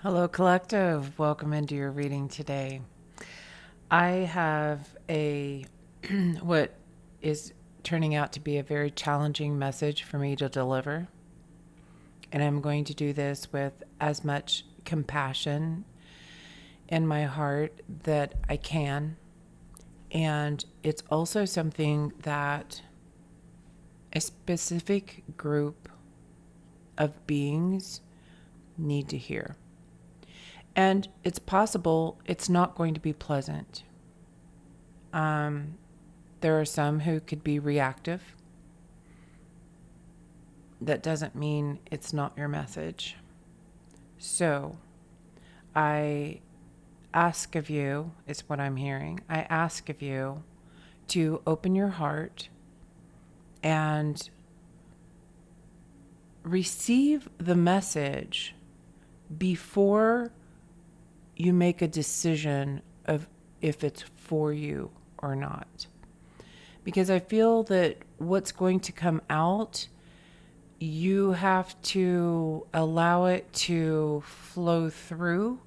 Hello, Collective. Welcome into your reading today. I have a what is turning out to be a very challenging message for me to deliver. And I'm going to do this with as much compassion in my heart that I can. And it's also something that a specific group of beings need to hear. And it's possible it's not going to be pleasant. There are some who could be reactive. That doesn't mean it's not your message. So I ask of you, is what I'm hearing. I ask of you to open your heart and receive the message before you make a decision of if it's for you or not. Because I feel that what's going to come out, you have to allow it to flow through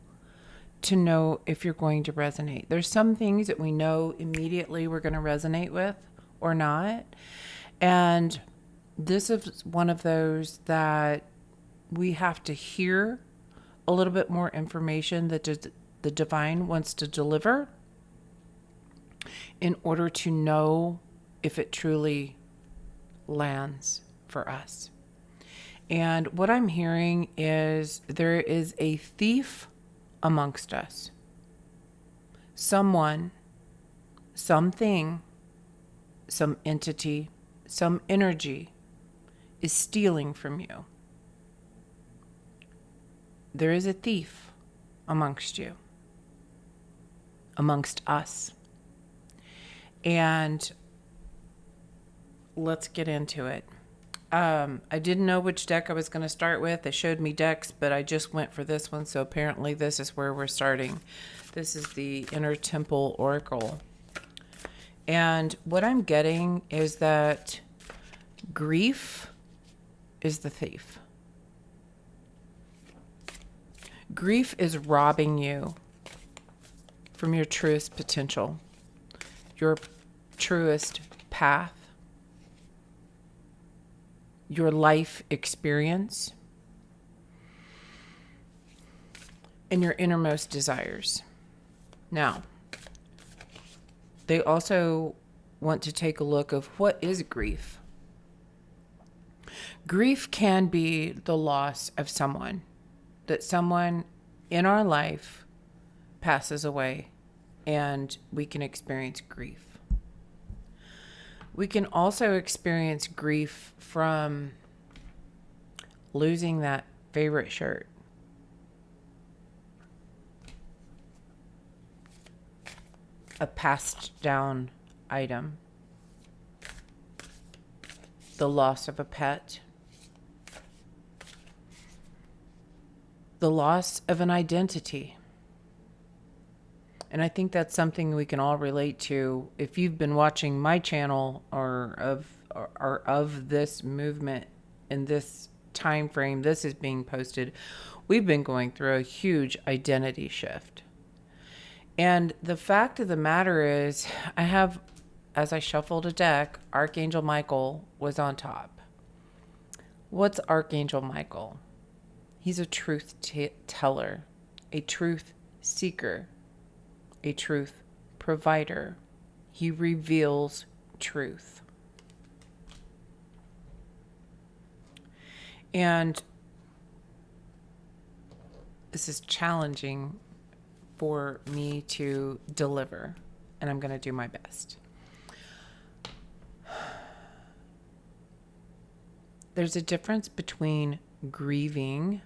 to know if you're going to resonate. There's some things that we know immediately we're going to resonate with or not. And this is one of those that we have to hear a little bit more information that the divine wants to deliver in order to know if it truly lands for us. And what I'm hearing is there is a thief amongst us. Someone, something, some entity, some energy is stealing from you. There is a thief amongst you, amongst us. And let's get into it. I didn't know which deck I was going to start with. They showed me decks, but I just went for this one. So apparently this is where we're starting. This is the Inner Temple Oracle. And what I'm getting is that grief is the thief. Grief is robbing you from your truest potential, your truest path, your life experience, and your innermost desires. Now, they also want to take a look of what is grief. Grief can be the loss of someone, that someone in our life passes away and we can experience grief. We can also experience grief from losing that favorite shirt. A passed down item. The loss of a pet. The loss of an identity. And I think that's something we can all relate to. If you've been watching my channel or of this movement in this time frame this is being posted, we've been going through a huge identity shift. And the fact of the matter is, I have, as I shuffled a deck, Archangel Michael was on top. What's Archangel Michael? He's a truth teller, a truth seeker, a truth provider. He reveals truth. And this is challenging for me to deliver, and I'm going to do my best. There's a difference between grieving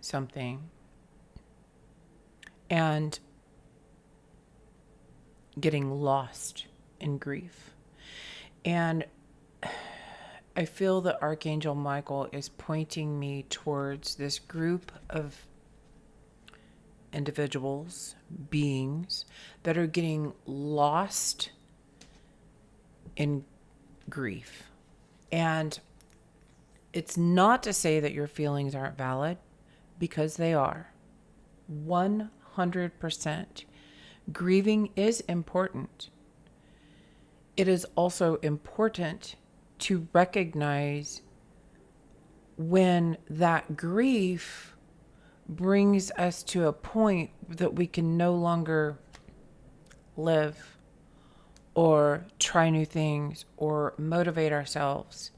something and getting lost in grief. And I feel that Archangel Michael is pointing me towards this group of individuals, beings that are getting lost in grief. And it's not to say that your feelings aren't valid, because they are. 100%. Grieving is important. It is also important to recognize when that grief brings us to a point that we can no longer live or try new things or motivate ourselves.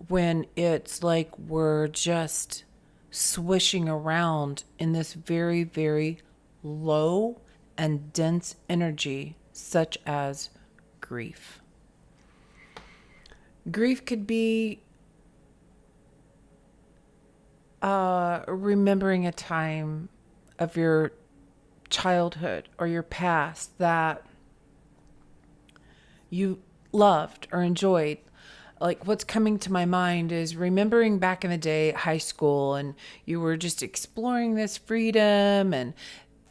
When it's like we're just swishing around in this very, very low and dense energy, such as grief. Grief could be remembering a time of your childhood or your past that you loved or enjoyed. Like, what's coming to my mind is remembering back in the day at high school, and you were just exploring this freedom and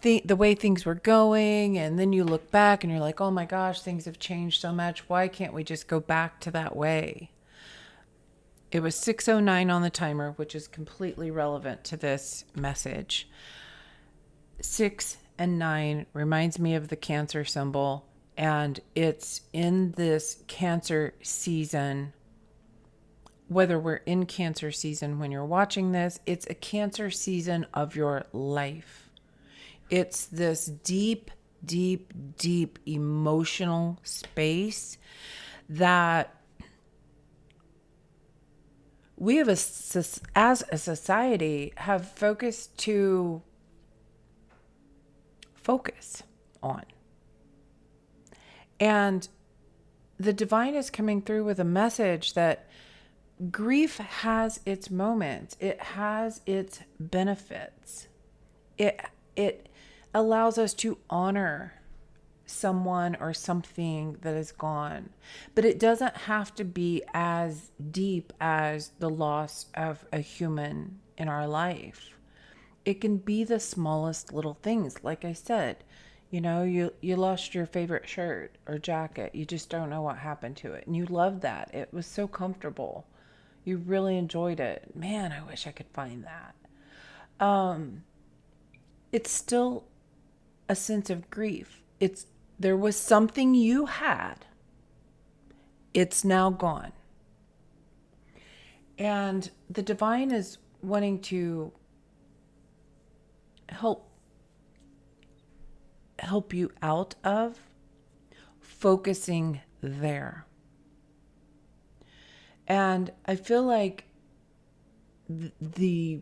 the way things were going, and then you look back and you're like, oh my gosh, things have changed so much. Why can't we just go back to that way? It was 6:09 on the timer, which is completely relevant to this message. 6 and 9 reminds me of the Cancer symbol, and it's in this Cancer season. Whether we're in Cancer season when you're watching this, it's a Cancer season of your life. It's this deep, deep, deep emotional space that we have, as a society, have focused on. And the divine is coming through with a message that grief has its moments. It has its benefits. It allows us to honor someone or something that is gone. But it doesn't have to be as deep as the loss of a human in our life. It can be the smallest little things. Like I said, you lost your favorite shirt or jacket. You just don't know what happened to it. And you loved that. It was so comfortable. You really enjoyed it. Man, I wish I could find that. It's still a sense of grief. There was something you had. It's now gone. And the divine is wanting to help you out of focusing there. And I feel like the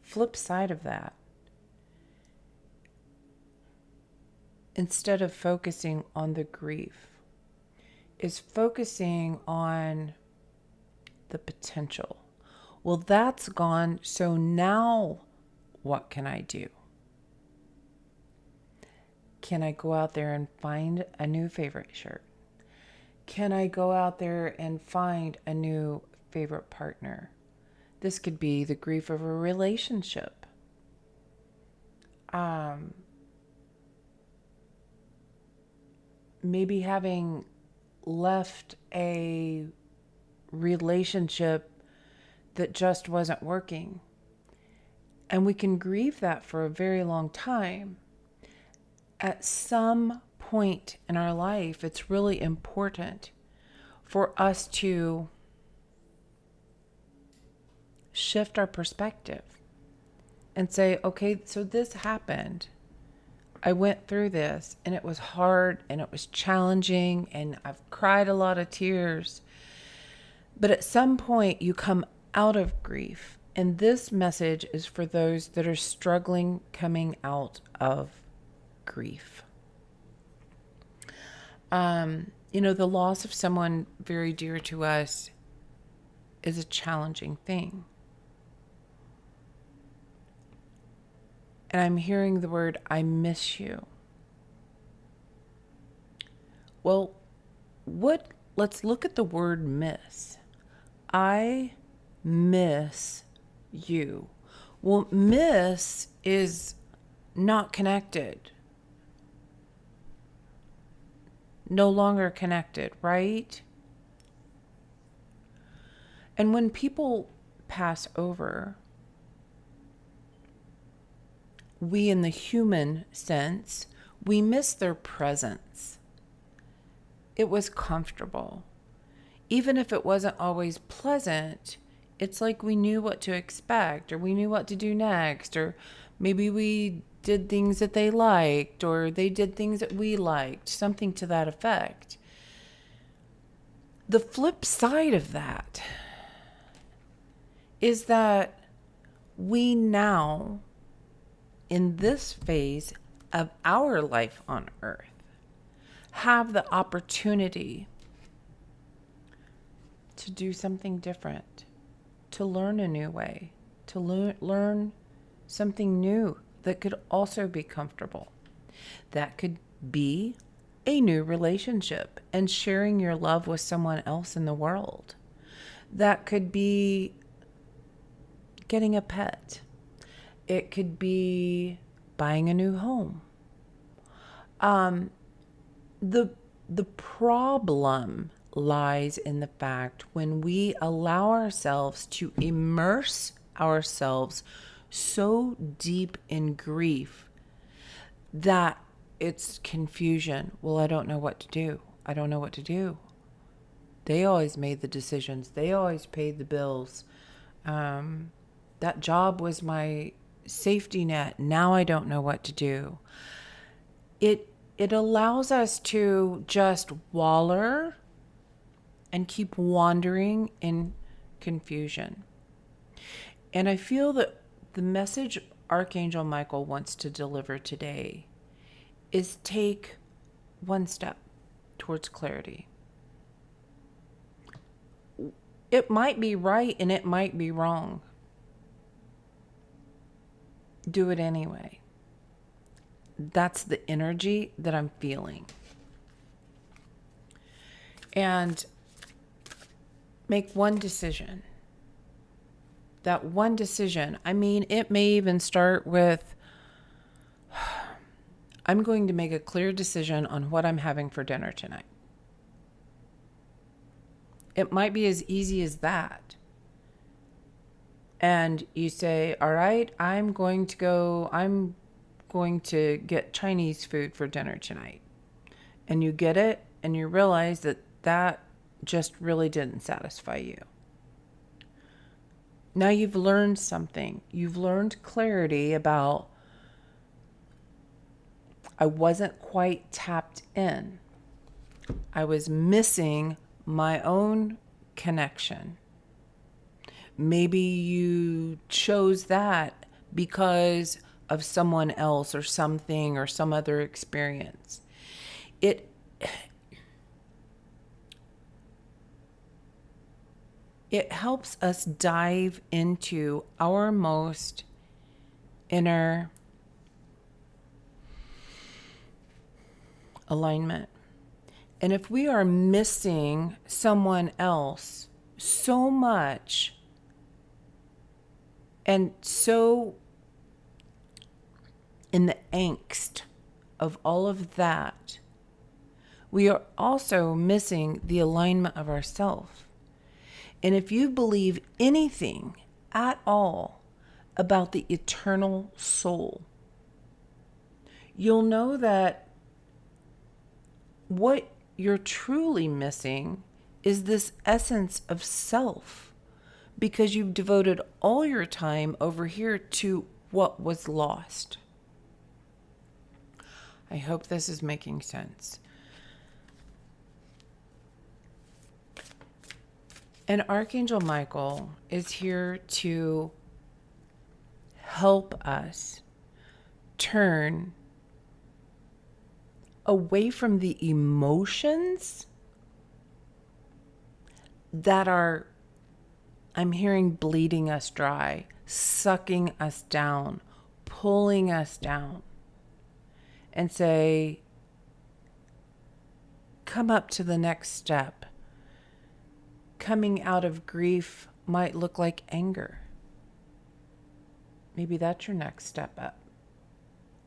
flip side of that, instead of focusing on the grief, is focusing on the potential. Well, that's gone, so now what can I do? Can I go out there and find a new favorite shirt? Can I go out there and find a new favorite partner? This could be the grief of a relationship. Maybe having left a relationship that just wasn't working. And we can grieve that for a very long time. At some point in our life, it's really important for us to shift our perspective and say, okay, so this happened. I went through this and it was hard and it was challenging and I've cried a lot of tears. But at some point you come out of grief. And this message is for those that are struggling coming out of grief. The loss of someone very dear to us is a challenging thing. And I'm hearing the word, I miss you. Well, let's look at the word miss. I miss you. Well, miss is not connected. No longer connected, right? And when people pass over, we in the human sense, we miss their presence. It was comfortable. Even if it wasn't always pleasant, it's like we knew what to expect, or we knew what to do next, or maybe we did things that they liked, or they did things that we liked, something to that effect. The flip side of that is that we now, in this phase of our life on earth, have the opportunity to do something different, to learn a new way, to learn something new that could also be comfortable. That could be a new relationship and sharing your love with someone else in the world. That could be getting a pet. It could be buying a new home. The problem lies in the fact when we allow ourselves to immerse ourselves so deep in grief that it's confusion. Well, I don't know what to do. I don't know what to do. They always made the decisions. They always paid the bills. That job was my safety net. Now I don't know what to do. It allows us to just waller and keep wandering in confusion. And I feel that the message Archangel Michael wants to deliver today is take one step towards clarity. It might be right and it might be wrong. Do it anyway. That's the energy that I'm feeling. And make one decision. That one decision. I mean, it may even start with, I'm going to make a clear decision on what I'm having for dinner tonight. It might be as easy as that. And you say, all right, I'm going to get Chinese food for dinner tonight. And you get it and you realize that just really didn't satisfy you. Now you've learned something. You've learned clarity about, I wasn't quite tapped in. I was missing my own connection. Maybe you chose that because of someone else or something or some other experience. It helps us dive into our most inner alignment. And if we are missing someone else so much and so in the angst of all of that, we are also missing the alignment of ourself. And if you believe anything at all about the eternal soul, you'll know that what you're truly missing is this essence of self, because you've devoted all your time over here to what was lost. I hope this is making sense. And Archangel Michael is here to help us turn away from the emotions that are, I'm hearing, bleeding us dry, sucking us down, pulling us down, and say, come up to the next step. Coming out of grief might look like anger. Maybe that's your next step up.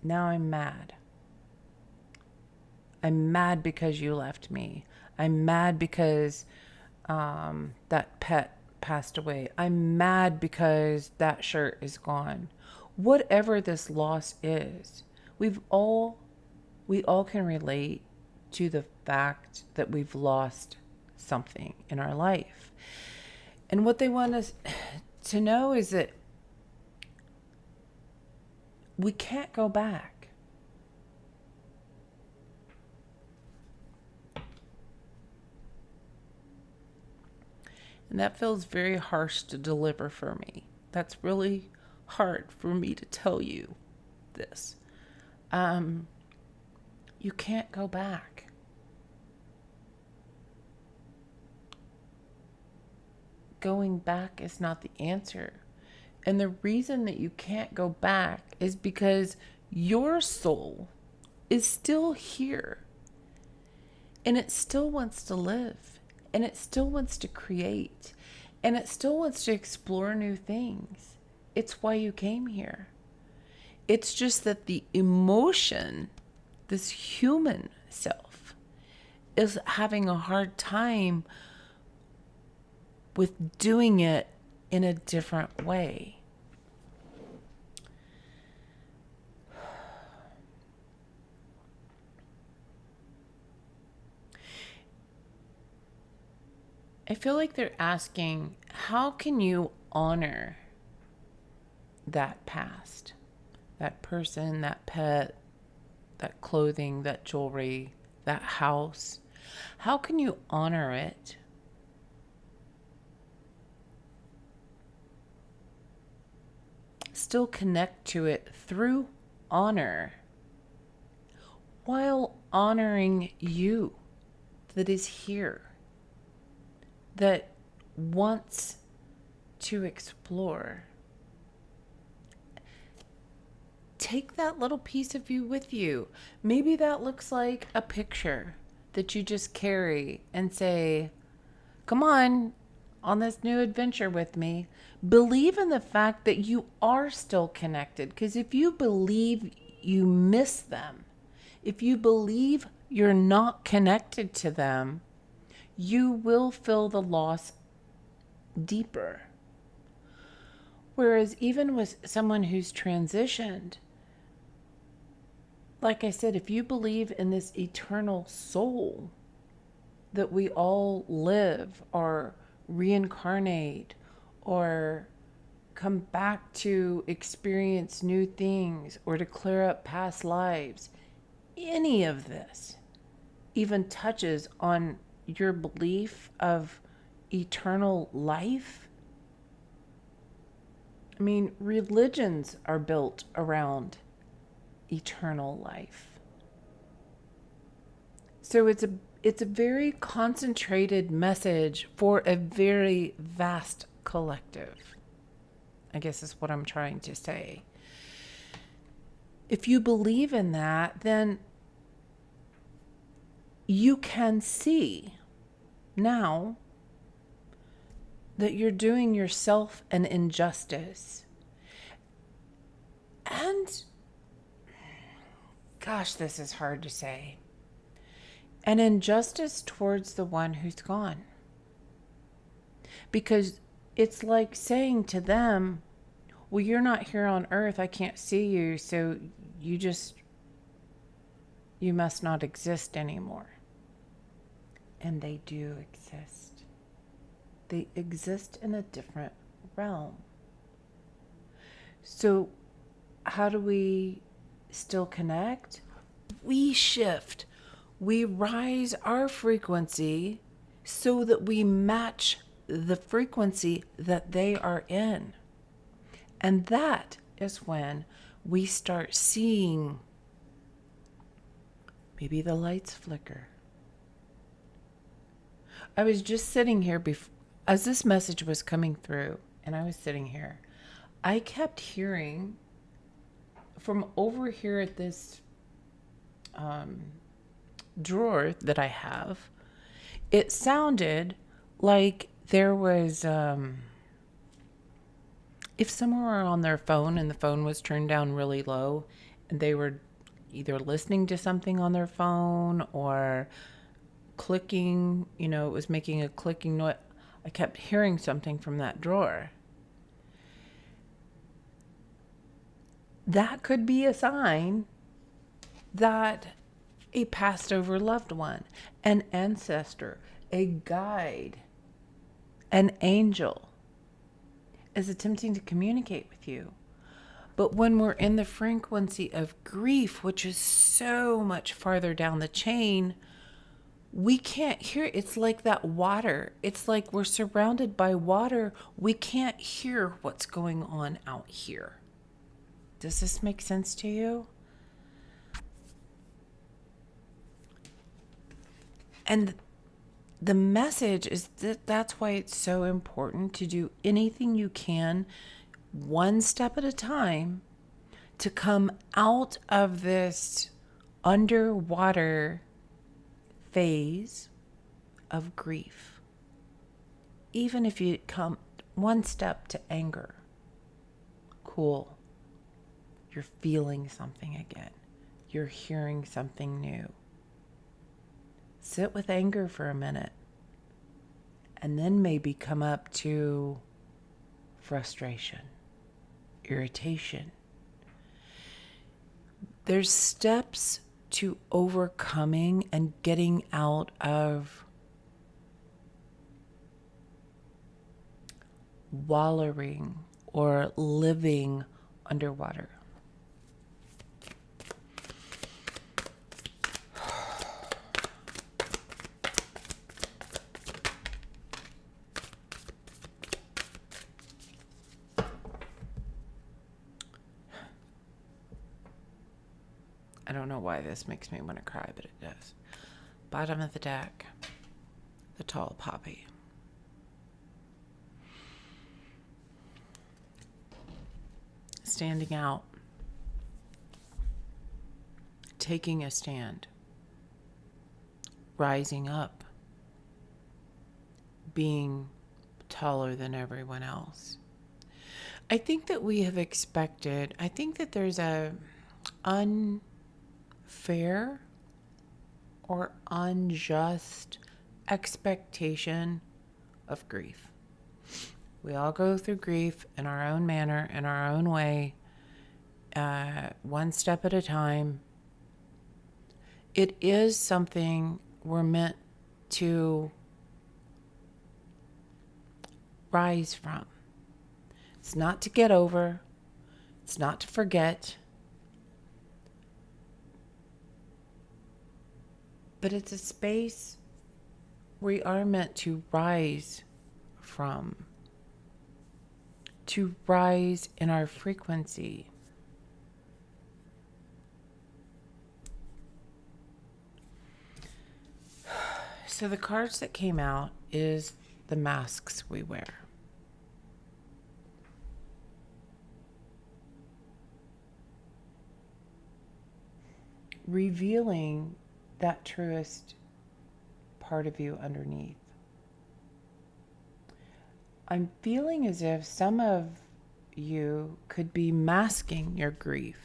Now I'm mad. I'm mad because you left me. I'm mad because that pet passed away. I'm mad because that shirt is gone. whatever this loss is, we all can relate to the fact that we've lost something in our life. And what they want us to know is that we can't go back. And that feels very harsh to deliver for me. That's really hard for me to tell you this. You can't go back. Going back is not the answer. And the reason that you can't go back is because your soul is still here. And it still wants to live. And it still wants to create. And it still wants to explore new things. It's why you came here. It's just that the emotion, this human self, is having a hard time with doing it in a different way. I feel like they're asking, how can you honor that past, that person, that pet, that clothing, that jewelry, that house? How can you honor it? Still connect to it through honor, while honoring you that is here, that wants to explore. Take that little piece of you with you. Maybe that looks like a picture that you just carry and say, come on this new adventure with me. Believe in the fact that you are still connected. Because if you believe you miss them, if you believe you're not connected to them, you will feel the loss deeper. Whereas even with someone who's transitioned, like I said, if you believe in this eternal soul that we all live or reincarnate or come back to experience new things or to clear up past lives, any of this even touches on your belief of eternal life. I mean, religions are built around eternal life. So it's a very concentrated message for a very vast collective, I guess is what I'm trying to say. If you believe in that, then you can see now that you're doing yourself an injustice. And, gosh, this is hard to say. An injustice towards the one who's gone. Because it's like saying to them, well, you're not here on earth. I can't see you. So you must not exist anymore. And they do exist. They exist in a different realm. So how do we still connect? We shift. We rise our frequency so that we match the frequency that they are in. And that is when we start seeing maybe the lights flicker. I was just sitting here as this message was coming through, and I was sitting here. I kept hearing from over here at this drawer that I have, it sounded like there was, if someone were on their phone and the phone was turned down really low and they were either listening to something on their phone or clicking, it was making a clicking noise. I kept hearing something from that drawer. that could be a sign that a passed over loved one, an ancestor, a guide, an angel is attempting to communicate with you. But when we're in the frequency of grief, which is so much farther down the chain, we can't hear. It's like that water. It's like we're surrounded by water. We can't hear what's going on out here. Does this make sense to you? And the message is that that's why it's so important to do anything you can, one step at a time, to come out of this underwater phase of grief. Even if you come one step to anger, cool. You're feeling something again. You're hearing something new. Sit with anger for a minute, and then maybe come up to frustration, irritation. There's steps to overcoming and getting out of wallowing or living underwater. I don't know why this makes me want to cry, but it does. Bottom of the deck, the tall poppy. Standing out, taking a stand, rising up, being taller than everyone else. I think that we have expected, I think that there's a unfair or unjust expectation of grief. We all go through grief in our own manner, in our own way, one step at a time. It is something we're meant to rise from. It's not to get over. It's not to forget. But it's a space we are meant to rise from. To rise in our frequency. So the cards that came out is the masks we wear. Revealing that truest part of you underneath. I'm feeling as if some of you could be masking your grief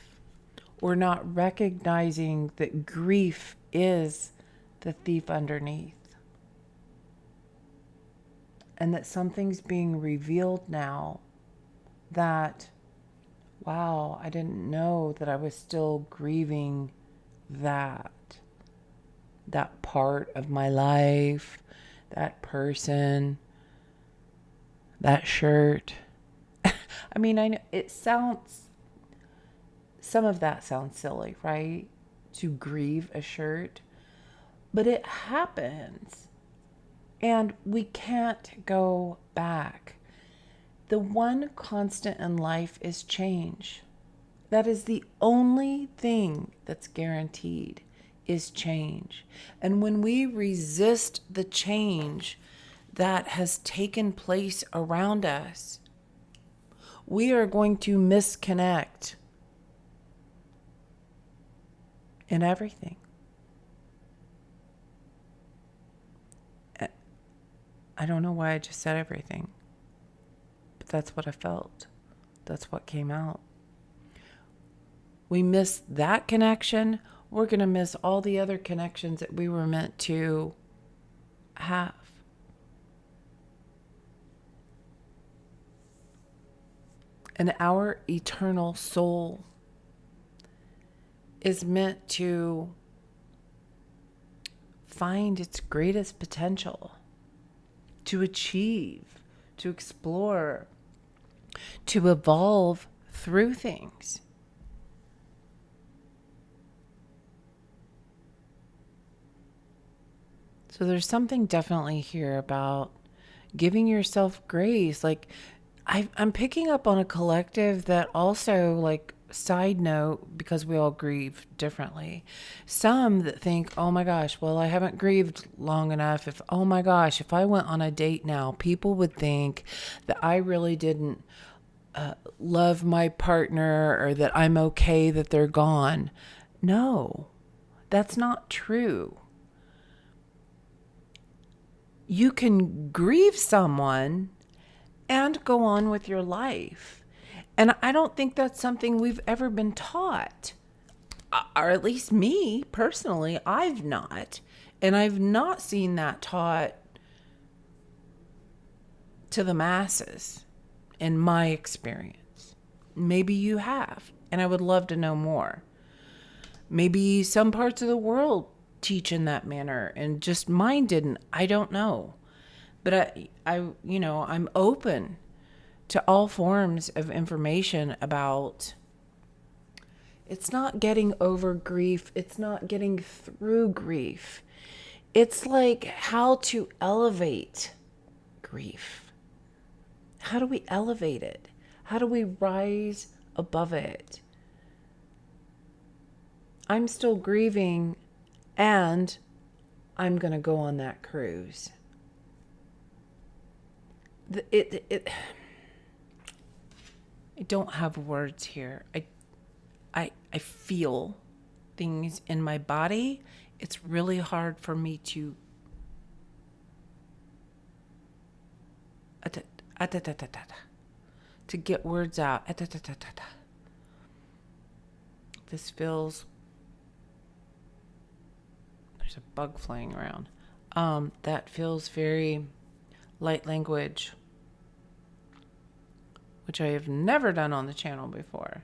or not recognizing that grief is the thief underneath. And that something's being revealed now that, wow, I didn't know that I was still grieving that part of my life, that person, that shirt. I mean, I know some of that sounds silly, right? To grieve a shirt, but it happens and we can't go back. The one constant in life is change. That is the only thing that's guaranteed, is change. And when we resist the change that has taken place around us, we are going to misconnect in everything. I don't know why I just said everything, but that's what I felt. That's what came out. We miss that connection, we're going to miss all the other connections that we were meant to have. And our eternal soul is meant to find its greatest potential, to achieve, to explore, to evolve through things. So there's something definitely here about giving yourself grace. Like I'm picking up on a collective that also, like, side note, because we all grieve differently. Some that think, oh my gosh, well, I haven't grieved long enough. Oh my gosh, if I went on a date now, people would think that I really didn't love my partner, or that I'm okay that they're gone. No, that's not true. You can grieve someone and go on with your life. And I don't think that's something we've ever been taught. Or at least me personally, I've not. And I've not seen that taught to the masses in my experience. Maybe you have, and I would love to know more. Maybe some parts of the world teach in that manner and just mine didn't. I don't know. But I'm open to all forms of information about. It's not getting over grief. It's not getting through grief. It's like how to elevate grief. How do we elevate it? How do we rise above it? I'm still grieving, and I'm going to go on that cruise. I don't have words here. I feel things in my body. It's really hard for me to get words out. This feels, there's a bug flying around. That feels very light language, which I have never done on the channel before.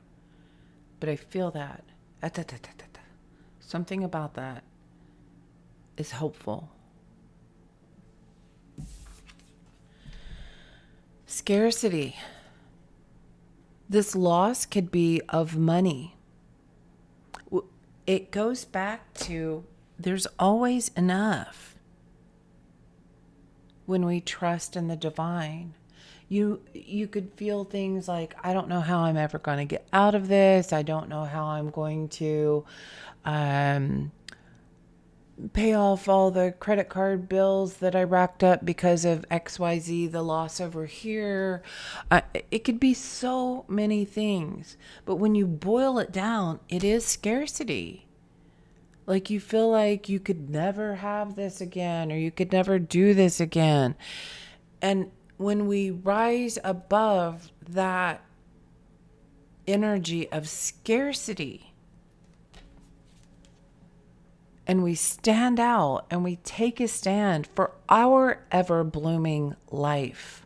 But I feel that. Something about that is hopeful. Scarcity. This loss could be of money. It goes back to there's always enough when we trust in the divine. You could feel things like, I don't know how I'm ever going to get out of this. I don't know how I'm going to pay off all the credit card bills that I racked up because of XYZ, the loss over here. It could be so many things. But when you boil it down, it is scarcity. Like you feel like you could never have this again, or you could never do this again. And when we rise above that energy of scarcity, and we stand out and we take a stand for our ever blooming life.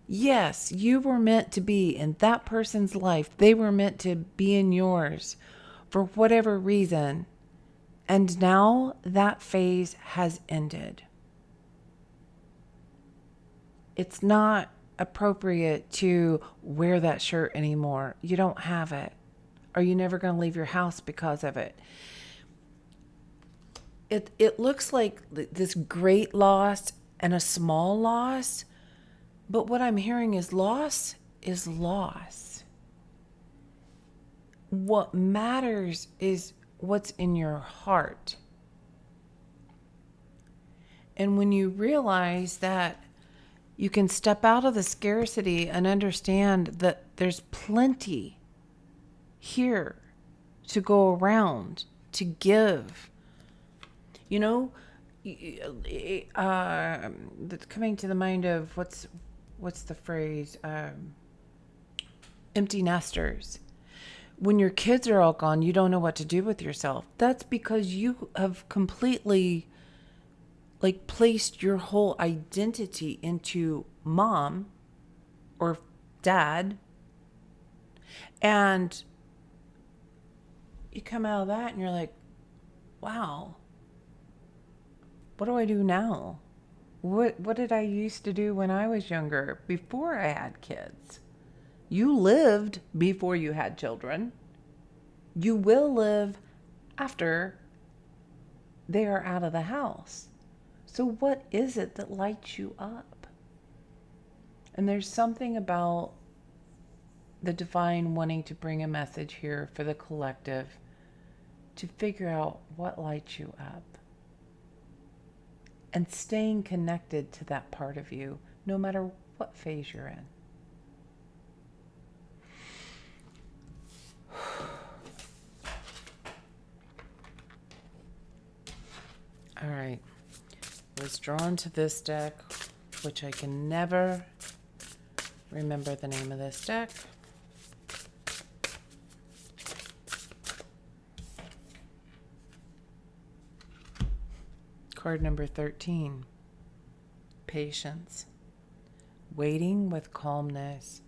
Yes, you were meant to be in that person's life. They were meant to be in yours for whatever reason. And now that phase has ended. It's not appropriate to wear that shirt anymore. You don't have it. Are you never going to leave your house because of it? It looks like this great loss and a small loss, but what I'm hearing is loss is loss. What matters is what's in your heart. And when you realize that you can step out of the scarcity and understand that there's plenty here to go around, to give. You know, that's coming to the mind of what's the phrase? Empty nesters. When your kids are all gone, you don't know what to do with yourself. That's because you have completely placed your whole identity into mom or dad, And you come out of that and you're like, wow, what do I do now? What did I used to do when I was younger, before I had kids? You lived before you had children. You will live after they are out of the house. So what is it that lights you up? And there's something about the divine wanting to bring a message here for the collective to figure out what lights you up. And staying connected to that part of you, no matter what phase you're in. All right. I was drawn to this deck, which I can never remember the name of this deck. Card number 13. Patience. Waiting with calmness.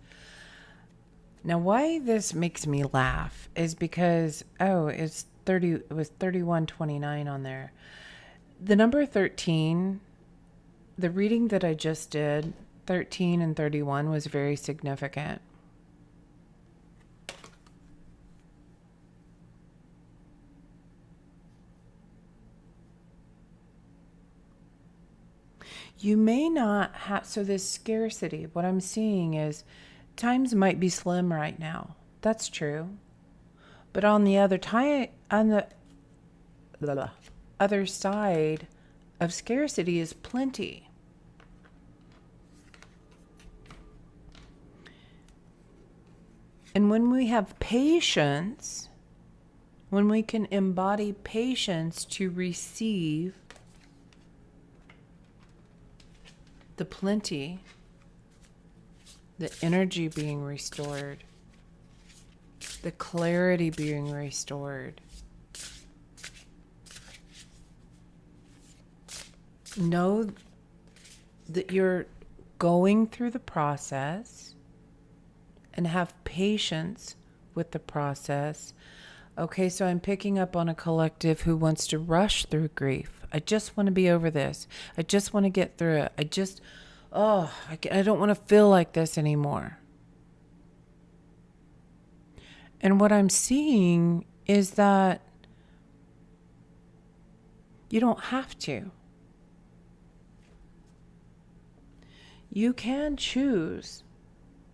Now, why this makes me laugh is because, it was 3129 on there. The number 13, the reading that I just did, 13 and 31, was very significant. You may not have, so this scarcity, what I'm seeing is times might be slim right now. That's true. But on the other other side of scarcity is plenty. And when we have patience, when we can embody patience to receive the plenty, the energy being restored, the clarity being restored, know that you're going through the process and have patience with the process. Okay, so I'm picking up on a collective who wants to rush through grief. I just want to be over this. I just want to get through it. I don't want to feel like this anymore. And what I'm seeing is that you don't have to. You can choose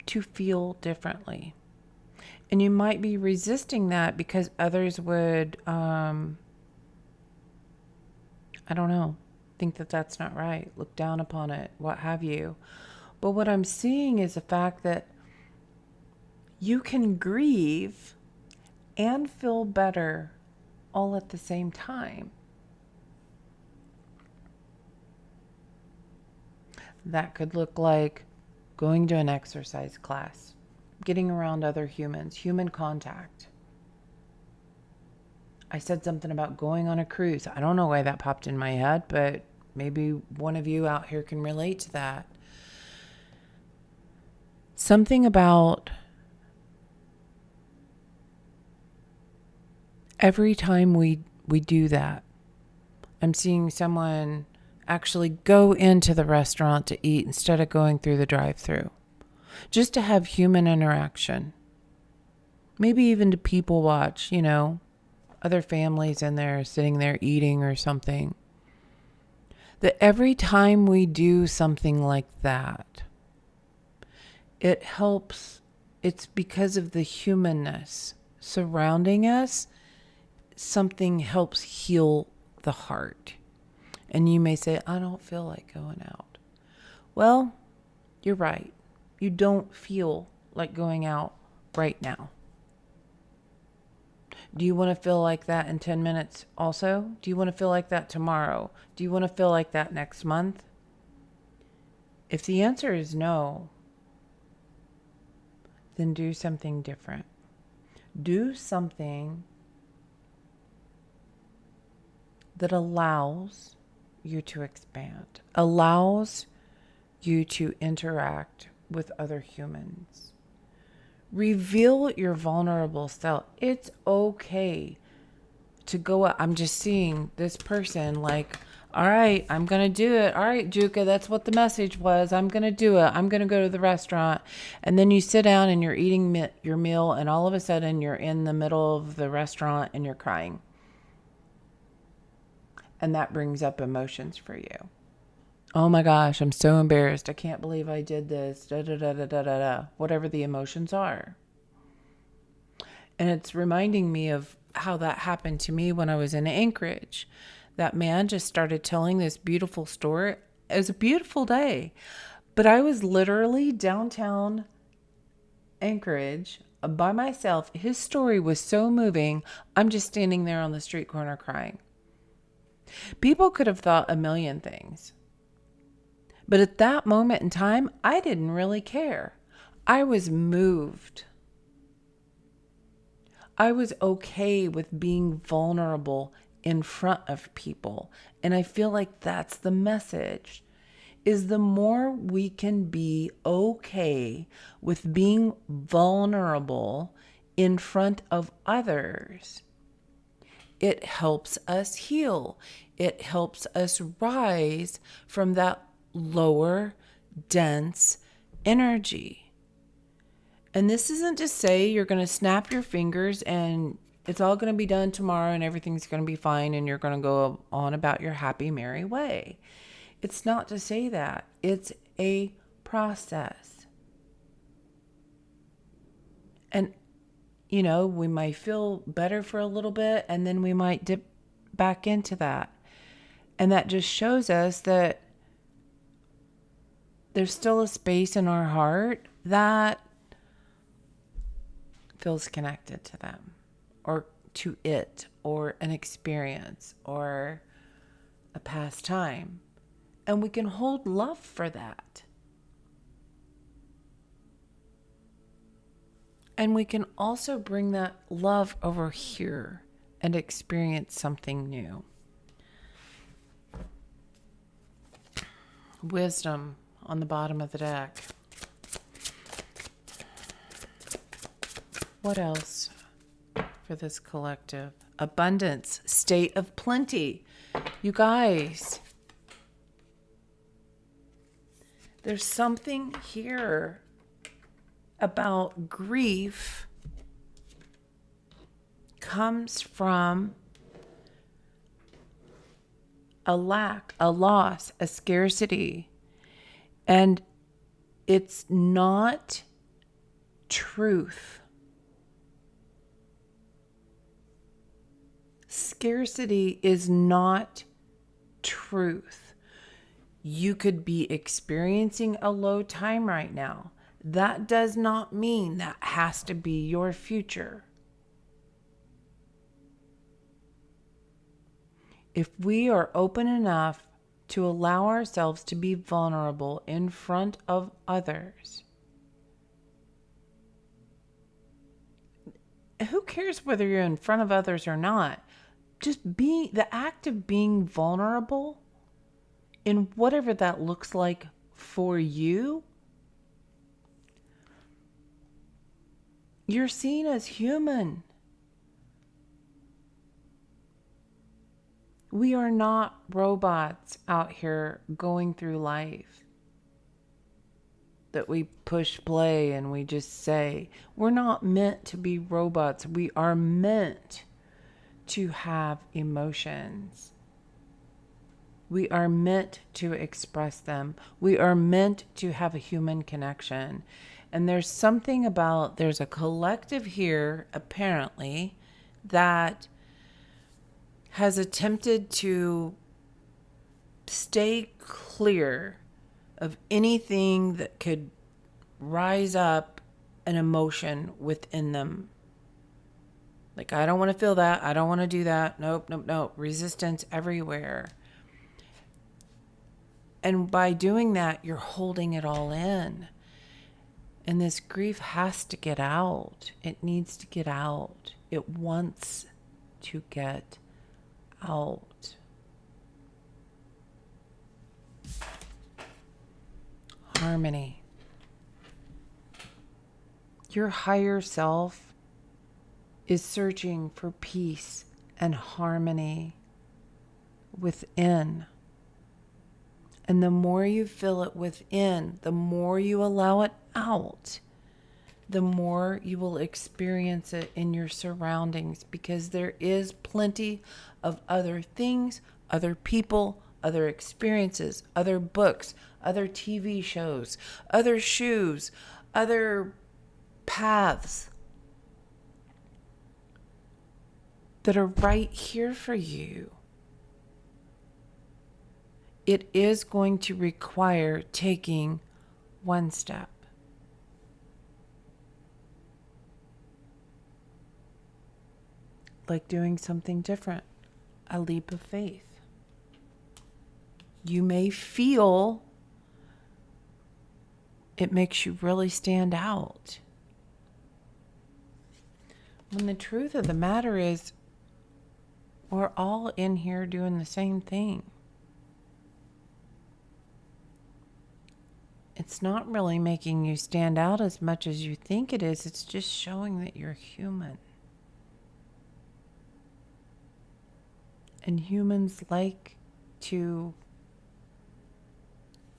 to feel differently. And you might be resisting that because others would, think that that's not right, look down upon it, what have you. But what I'm seeing is the fact that you can grieve and feel better all at the same time. That could look like going to an exercise class, getting around other humans, human contact. I said something about going on a cruise. I don't know why that popped in my head, but maybe one of you out here can relate to that. Something about every time we do that, I'm seeing someone actually go into the restaurant to eat instead of going through the drive-thru, just to have human interaction. Maybe even to people watch, other families in there sitting there eating or something. That every time we do something like that, it helps. It's because of the humanness surrounding us. Something helps heal the heart. And you may say, I don't feel like going out. Well, you're right. You don't feel like going out right now. Do you want to feel like that in 10 minutes also? Do you want to feel like that tomorrow? Do you want to feel like that next month? If the answer is no, then do something different. Do something that allows you to expand, allows you to interact with other humans. Reveal your vulnerable self. It's okay to go up. I'm just seeing this person like, all right, I'm going to do it. All right, Juka, that's what the message was. I'm going to do it. I'm going to go to the restaurant. And then you sit down and you're eating your meal, and all of a sudden you're in the middle of the restaurant and you're crying. And that brings up emotions for you. Oh my gosh, I'm so embarrassed. I can't believe I did this. Da, da, da, da, da, da, da. Whatever the emotions are. And it's reminding me of how that happened to me when I was in Anchorage. That man just started telling this beautiful story. It was a beautiful day. But I was literally downtown Anchorage by myself. His story was so moving. I'm just standing there on the street corner crying. People could have thought a million things. But at that moment in time, I didn't really care. I was moved. I was okay with being vulnerable in front of people. And I feel like that's the message, is the more we can be okay with being vulnerable in front of others, it helps us heal. It helps us rise from that lower, dense energy. And this isn't to say you're going to snap your fingers and it's all going to be done tomorrow and everything's going to be fine and you're going to go on about your happy, merry way. It's not to say that. It's a process. And, we might feel better for a little bit and then we might dip back into that. And that just shows us that there's still a space in our heart that feels connected to them or to it or an experience or a past time. And we can hold love for that. And we can also bring that love over here and experience something new. Wisdom on the bottom of the deck. What else for this collective? Abundance, state of plenty. You guys, there's something here about grief comes from a lack, a loss, a scarcity. And it's not truth. Scarcity is not truth. You could be experiencing a low time right now. That does not mean that has to be your future. If we are open enough to allow ourselves to be vulnerable in front of others, who cares whether you're in front of others or not? Just the act of being vulnerable in whatever that looks like for you, you're seen as human. We are not robots out here going through life that we push play and we just say. We're not meant to be robots. We are meant to have emotions. We are meant to express them. We are meant to have a human connection. And there's something about, there's a collective here, apparently, that has attempted to stay clear of anything that could rise up an emotion within them. Like, I don't want to feel that. I don't want to do that. Nope. Resistance everywhere. And by doing that, you're holding it all in. And this grief has to get out. It needs to get out. It wants to get out. Harmony. Your higher self is searching for peace and harmony within. And the more you feel it within, the more you allow it out, the more you will experience it in your surroundings, because there is plenty of other things, other people, other experiences, other books, other TV shows, other shoes, other paths that are right here for you. It is going to require taking one step. Like doing something different, a leap of faith. You may feel it makes you really stand out, when the truth of the matter is we're all in here doing the same thing. It's not really making you stand out as much as you think it is. It's just showing that you're human. And humans like to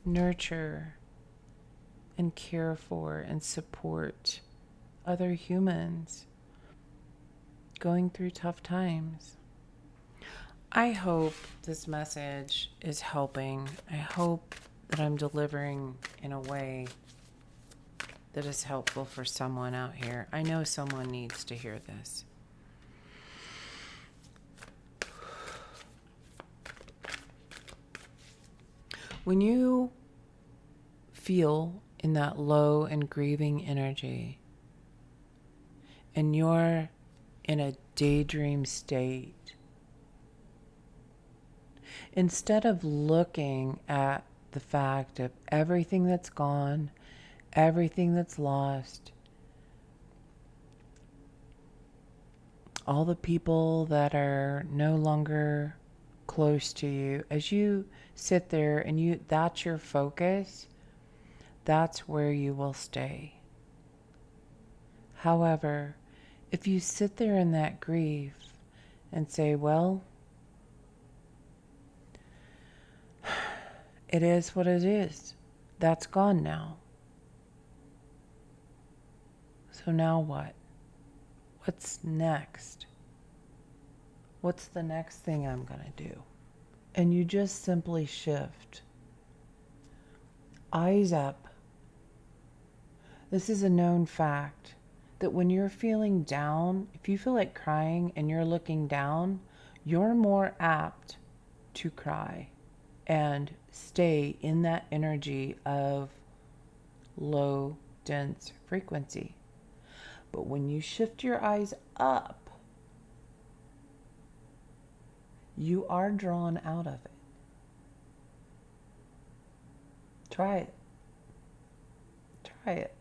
nurture and care for and support other humans going through tough times. I hope this message is helping. I hope that I'm delivering in a way that is helpful for someone out here. I know someone needs to hear this. When you feel in that low and grieving energy, and you're in a daydream state, instead of looking at the fact of everything that's gone, everything that's lost, all the people that are no longer close to you, as you sit there and that's your focus, that's where you will stay. However, if you sit there in that grief and say, well, it is what it is. That's gone now. So now what? What's next? What's the next thing I'm going to do? And you just simply shift. Eyes up. This is a known fact that when you're feeling down, if you feel like crying and you're looking down, you're more apt to cry and stay in that energy of low, dense frequency. But when you shift your eyes up, you are drawn out of it. Try it. Try it.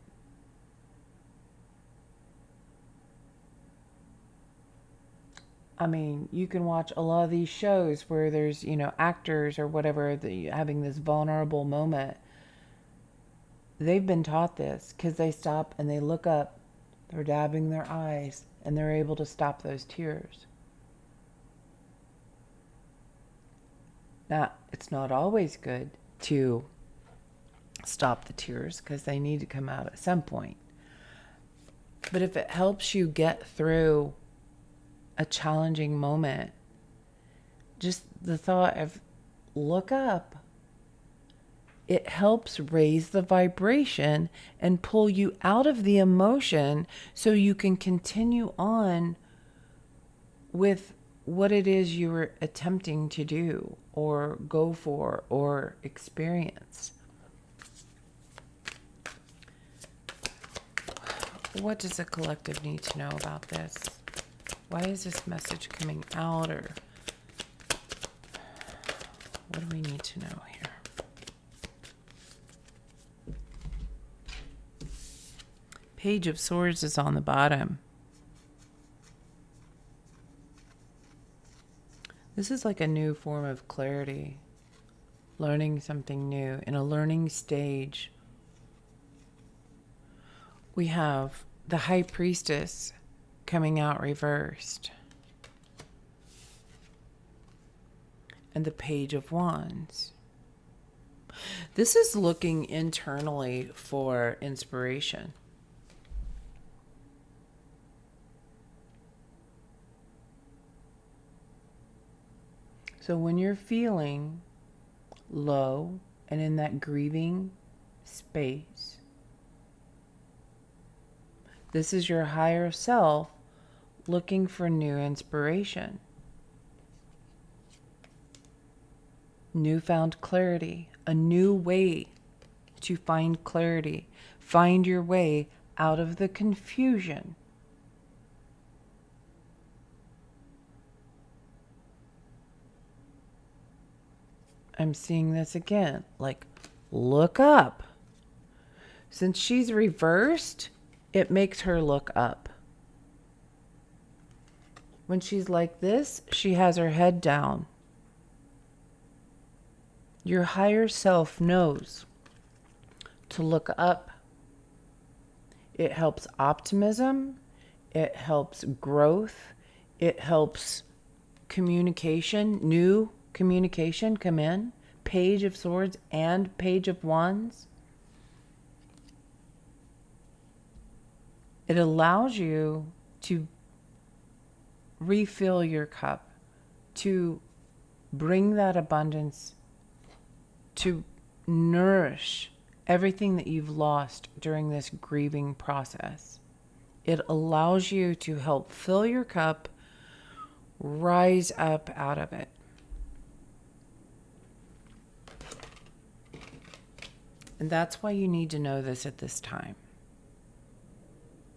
I mean, you can watch a lot of these shows where there's, actors or whatever having this vulnerable moment. They've been taught this because they stop and they look up, they're dabbing their eyes, and they're able to stop those tears. Now, it's not always good to stop the tears because they need to come out at some point. But if it helps you get through a challenging moment, just the thought of look up, it helps raise the vibration and pull you out of the emotion so you can continue on with what it is you were attempting to do or go for or experience. What does the collective need to know about this? Why is this message coming out, or what do we need to know here? Page of Swords is on the bottom. This is like a new form of clarity, learning something new in a learning stage. We have the High Priestess coming out reversed, and the Page of Wands. This is looking internally for inspiration. So when you're feeling low and in that grieving space, this is your higher self looking for new inspiration, newfound clarity, a new way to find clarity, find your way out of the confusion. I'm seeing this again, like, look up. Since she's reversed, it makes her look up. When she's like this, she has her head down. Your higher self knows to look up. It helps optimism. It helps growth. It helps communication, new communication come in. Page of Swords and Page of Wands. It allows you to refill your cup, to bring that abundance, to nourish everything that you've lost during this grieving process. It allows you to help fill your cup, rise up out of it. And that's why you need to know this at this time,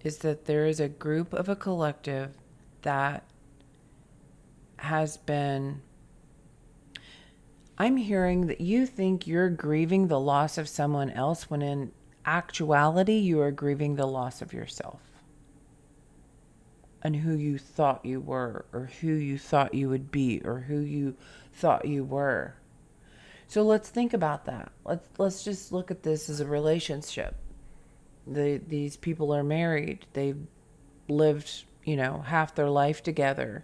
is that there is a group of a collective that has been, I'm hearing that you think you're grieving the loss of someone else when in actuality you are grieving the loss of yourself and who you thought you were, or who you thought you would be, or who you thought you were. So let's think about that. Let's just look at this as a relationship. These people are married. They've lived, half their life together,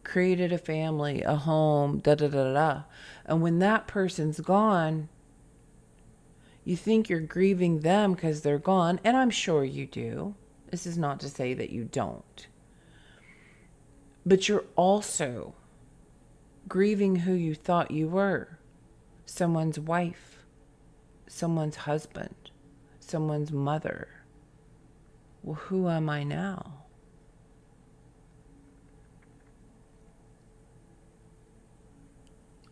created a family, a home, And when that person's gone, you think you're grieving them because they're gone. And I'm sure you do. This is not to say that you don't. But you're also grieving who you thought you were. Someone's wife, someone's husband, someone's mother. Well, who am I now?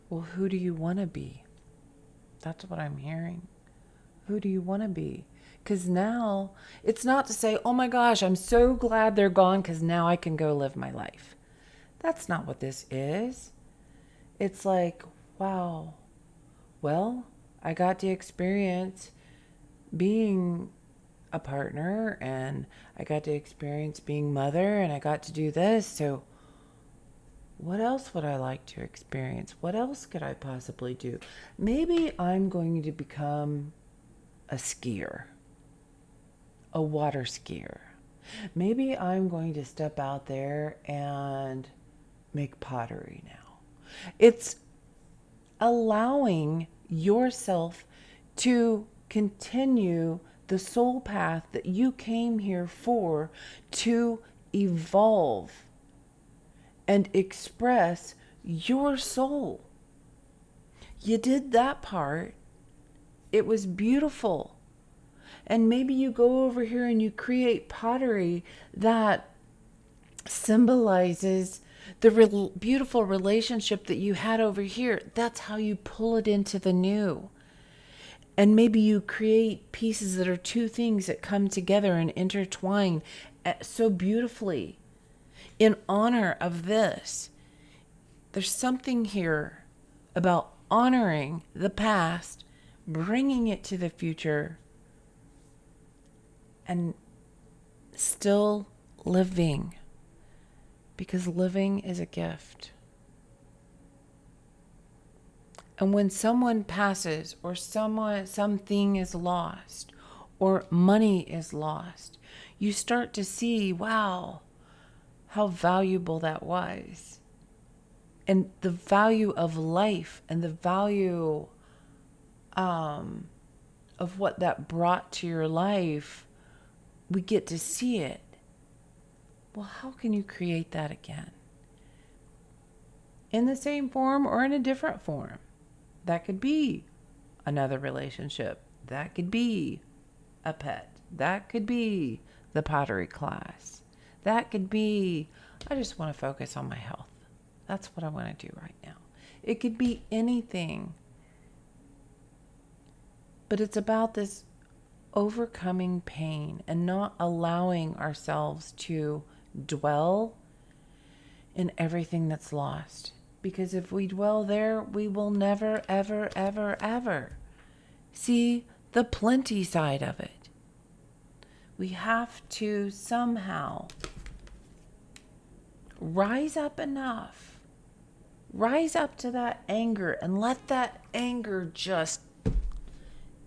Well, who do you want to be? That's what I'm hearing. Who do you want to be? Because now, it's not to say, oh my gosh, I'm so glad they're gone because now I can go live my life. That's not what this is. It's like, wow, well, I got to experience being a partner, and I got to experience being mother, and I got to do this. So what else would I like to experience? What else could I possibly do? Maybe I'm going to become a skier, a water skier. Maybe I'm going to step out there and make pottery now. It's allowing yourself to continue the soul path that you came here for, to evolve and express your soul. You did that part. It was beautiful. And maybe you go over here and you create pottery that symbolizes the beautiful relationship that you had over here. That's how you pull it into the new. And maybe you create pieces that are two things that come together and intertwine so beautifully in honor of this. There's something here about honoring the past, bringing it to the future, and still living. Because living is a gift. And when someone passes, or something is lost, or money is lost, you start to see, wow, how valuable that was. And the value of life and the value of what that brought to your life, we get to see it. Well, how can you create that again? In the same form or in a different form. That could be another relationship. That could be a pet. That could be the pottery class. That could be, I just want to focus on my health. That's what I want to do right now. It could be anything. But it's about this overcoming pain and not allowing ourselves to dwell in everything that's lost. Because if we dwell there, we will never, ever, ever, ever see the plenty side of it. We have to somehow rise up enough, rise up to that anger, and let that anger just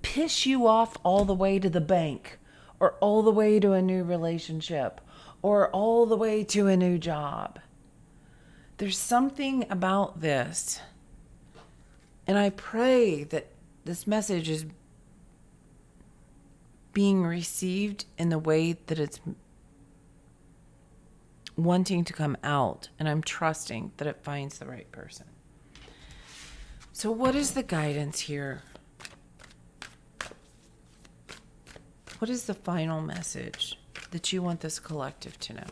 piss you off all the way to the bank, or all the way to a new relationship, or all the way to a new job. There's something about this, and I pray that this message is being received in the way that it's wanting to come out, and I'm trusting that it finds the right person. So what is the guidance here? What is the final message that you want this collective to know?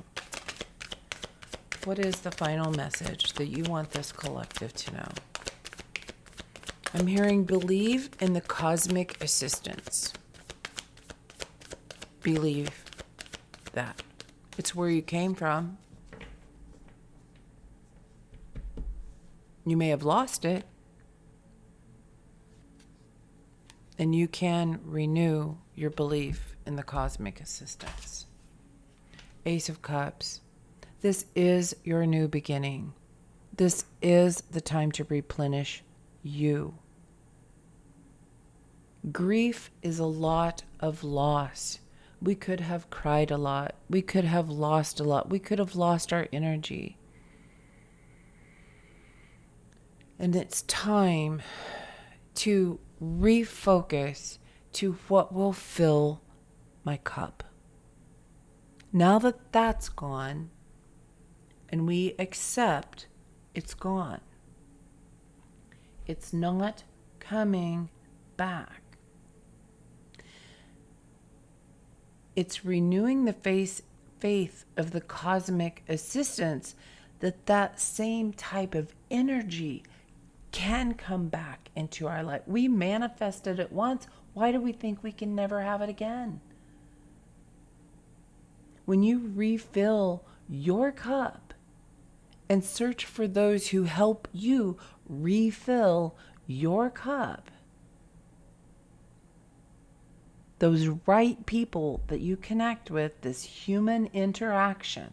What is the final message that you want this collective to know? I'm hearing believe in the cosmic assistance. Believe that. It's where you came from. You may have lost it. And you can renew your belief in the cosmic assistance. Ace of Cups. This is your new beginning. This is the time to replenish you. Grief is a lot of loss. We could have cried a lot. We could have lost a lot. We could have lost our energy. And it's time to refocus to what will fill my cup. Now that that's gone, and we accept it's gone, it's not coming back. It's renewing the faith of the cosmic assistance that that same type of energy can come back into our life. We manifested it once. Why do we think we can never have it again? When you refill your cup and search for those who help you refill your cup, those right people that you connect with, this human interaction,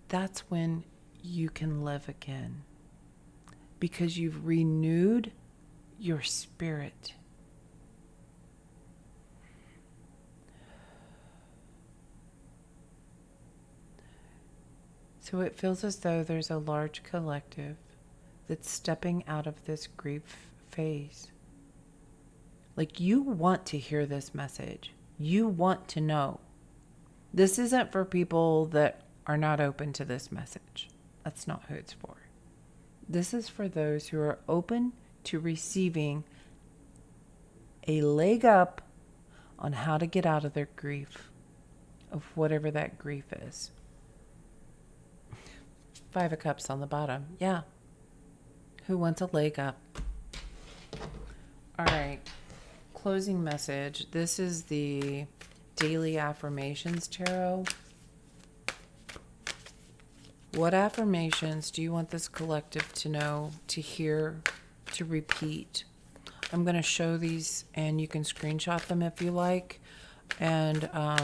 that's when you can live again, because you've renewed your spirit. So it feels as though there's a large collective that's stepping out of this grief phase. Like, you want to hear this message. You want to know. This isn't for people that are not open to this message. That's not who it's for. This is for those who are open to receiving a leg up on how to get out of their grief, of whatever that grief is. 5 of Cups on the bottom. Yeah. Who wants a leg up? All right. Closing message. This is the Daily Affirmations Tarot. What affirmations do you want this collective to know, to hear, to repeat? I'm going to show these, and you can screenshot them if you like. And I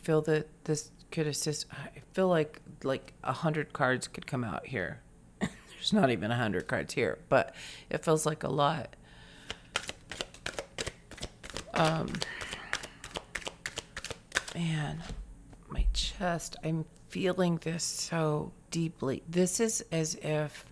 feel that this could assist. I feel like 100 cards could come out here. There's not even 100 cards here, but it feels like a lot. Man, my chest, I'm feeling this so deeply. This is as if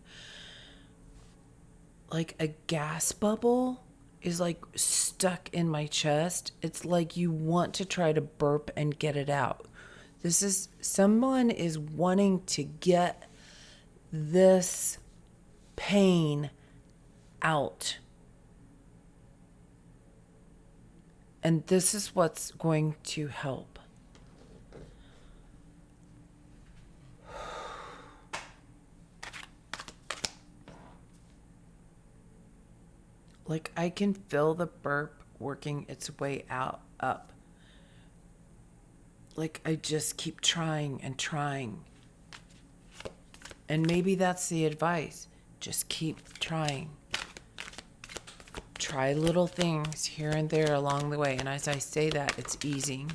like a gas bubble is like stuck in my chest. It's like you want to try to burp and get it out. This is someone is wanting to get this pain out. And this is what's going to help. Like I can feel the burp working its way out up. Like I just keep trying and trying. And maybe that's the advice. Just keep trying. Try little things here and there along the way. And as I say that, it's easing.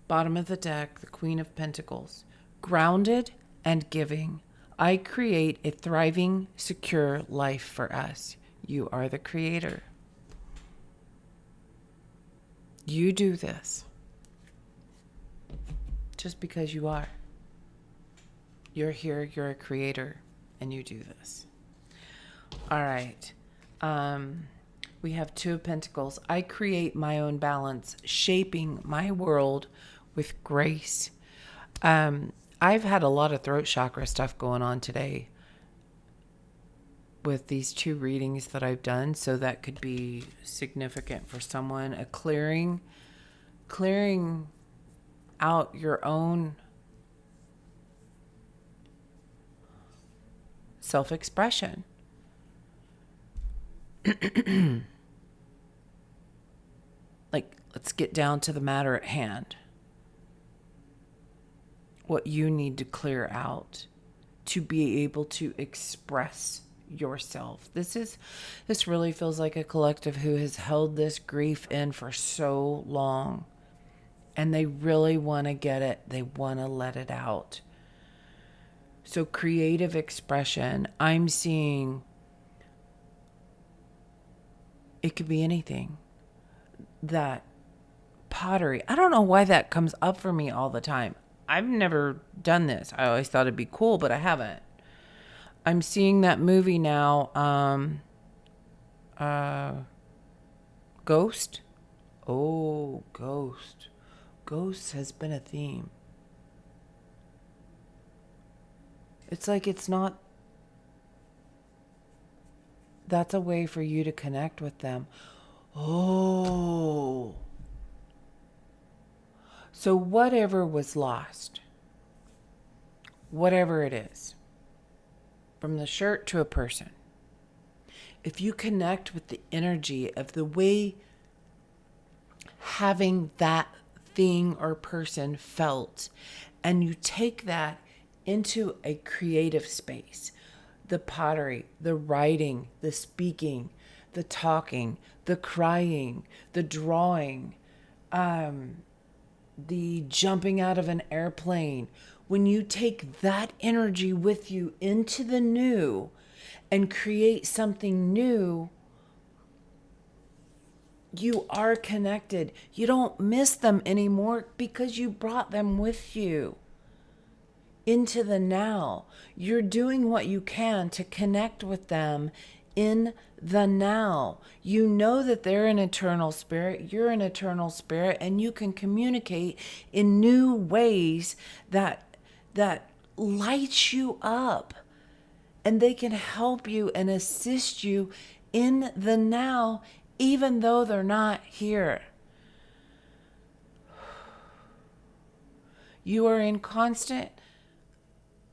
Bottom of the deck, the Queen of Pentacles. Grounded and giving. I create a thriving, secure life for us. You are the creator. You do this. Just because you are. You're here, you're a creator, and you do this. All right. We have Two of Pentacles. I create my own balance, shaping my world with grace. I've had a lot of throat chakra stuff going on today with these two readings that I've done, so that could be significant for someone. A clearing out your own self-expression. Like, let's get down to the matter at hand. What you need to clear out to be able to express yourself. This really feels like a collective who has held this grief in for so long, and they really want to get it. They want to let it out. So creative expression, I'm seeing it could be anything. That pottery, I don't know why that comes up for me all the time. I've never done this. I always thought it'd be cool, but I haven't. I'm seeing that movie now, Ghost. Oh, Ghost. Ghost has been a theme. It's like it's not... That's a way for you to connect with them. Oh. So whatever was lost, whatever it is, from the shirt to a person, if you connect with the energy of the way having that thing or person felt, and you take that into a creative space, the pottery, the writing, the speaking, the talking, the crying, the drawing, the jumping out of an airplane. When you take that energy with you into the new and create something new, you are connected. You don't miss them anymore because you brought them with you into the now. You're doing what you can to connect with them in the now. You know that they're an eternal spirit, you're an eternal spirit, and you can communicate in new ways that light you up, and they can help you and assist you in the now, even though they're not here. You are in constant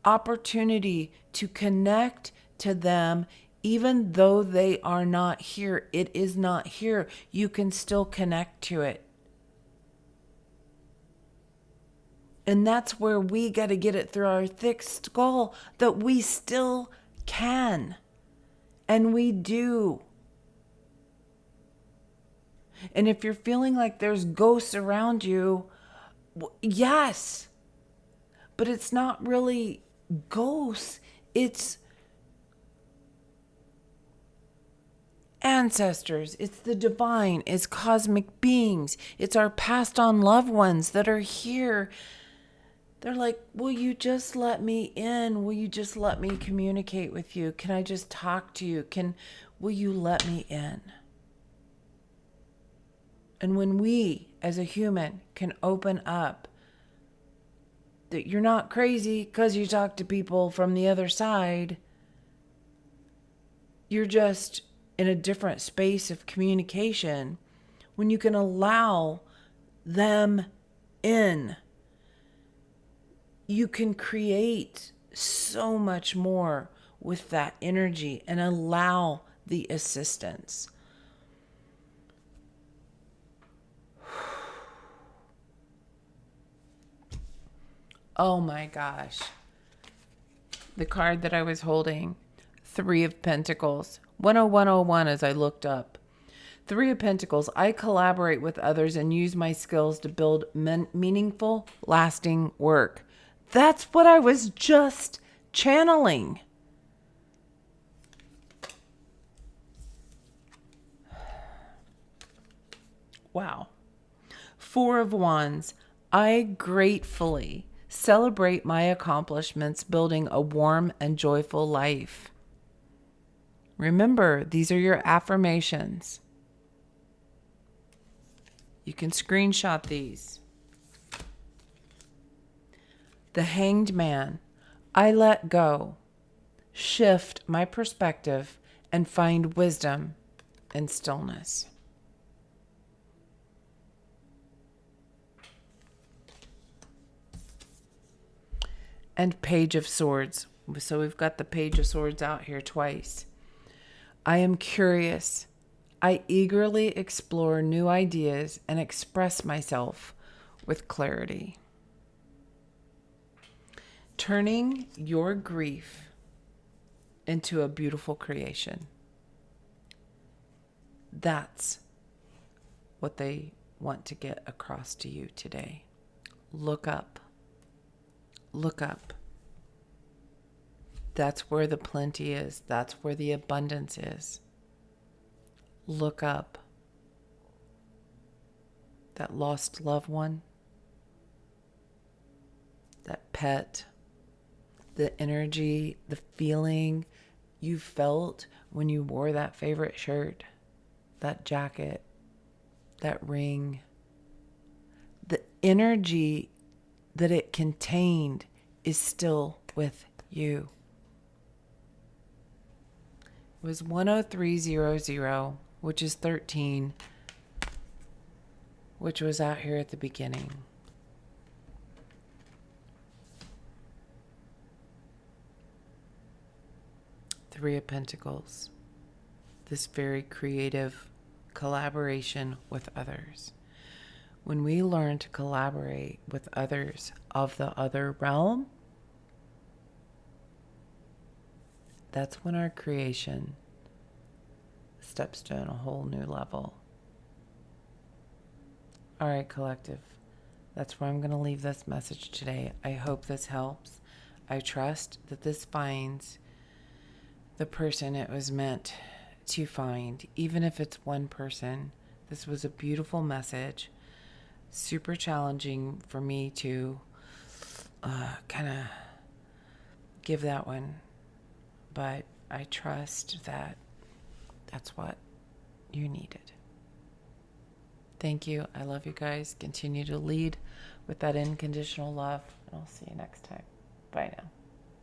opportunity to connect to them, even though they are not here. It is not here. You can still connect to it. And that's where we got to get it through our thick skull that we still can. And we do. And if you're feeling like there's ghosts around you, yes. But it's not really ghosts. It's ancestors, it's the divine, it's cosmic beings, it's our passed on loved ones that are here. They're like, will you just let me in? Will you just let me communicate with you? Can I just talk to you? Will you let me in? And when we, as a human, can open up, that you're not crazy because you talk to people from the other side, you're just in a different space of communication. When you can allow them in, you can create so much more with that energy and allow the assistance. Oh my gosh. The card that I was holding, 3 of Pentacles. 10101 as I looked up. 3 of Pentacles. I collaborate with others and use my skills to build meaningful, lasting work. That's what I was just channeling. Wow. 4 of Wands. I gratefully celebrate my accomplishments building a warm and joyful life. Remember, these are your affirmations. You can screenshot these. The Hanged Man. I let go, shift my perspective, and find wisdom and stillness. And Page of Swords. So we've got the Page of Swords out here twice. I am curious. I eagerly explore new ideas and express myself with clarity. Turning your grief into a beautiful creation. That's what they want to get across to you today. Look up. Look up. That's where the plenty is. That's where the abundance is. Look up. That lost loved one, that pet, the energy, the feeling you felt when you wore that favorite shirt, that jacket, that ring, the energy that it contained is still with you. It was 10300, which is 13, which was out here at the beginning. Three of Pentacles. This very creative collaboration with others. When we learn to collaborate with others of the other realm, that's when our creation steps to a whole new level. All right, collective. That's where I'm going to leave this message today. I hope this helps. I trust that this finds the person it was meant to find, even if it's one person. This was a beautiful message. Super challenging for me to kind of give that one. But I trust that that's what you needed. Thank you. I love you guys. Continue to lead with that unconditional love. And I'll see you next time. Bye now.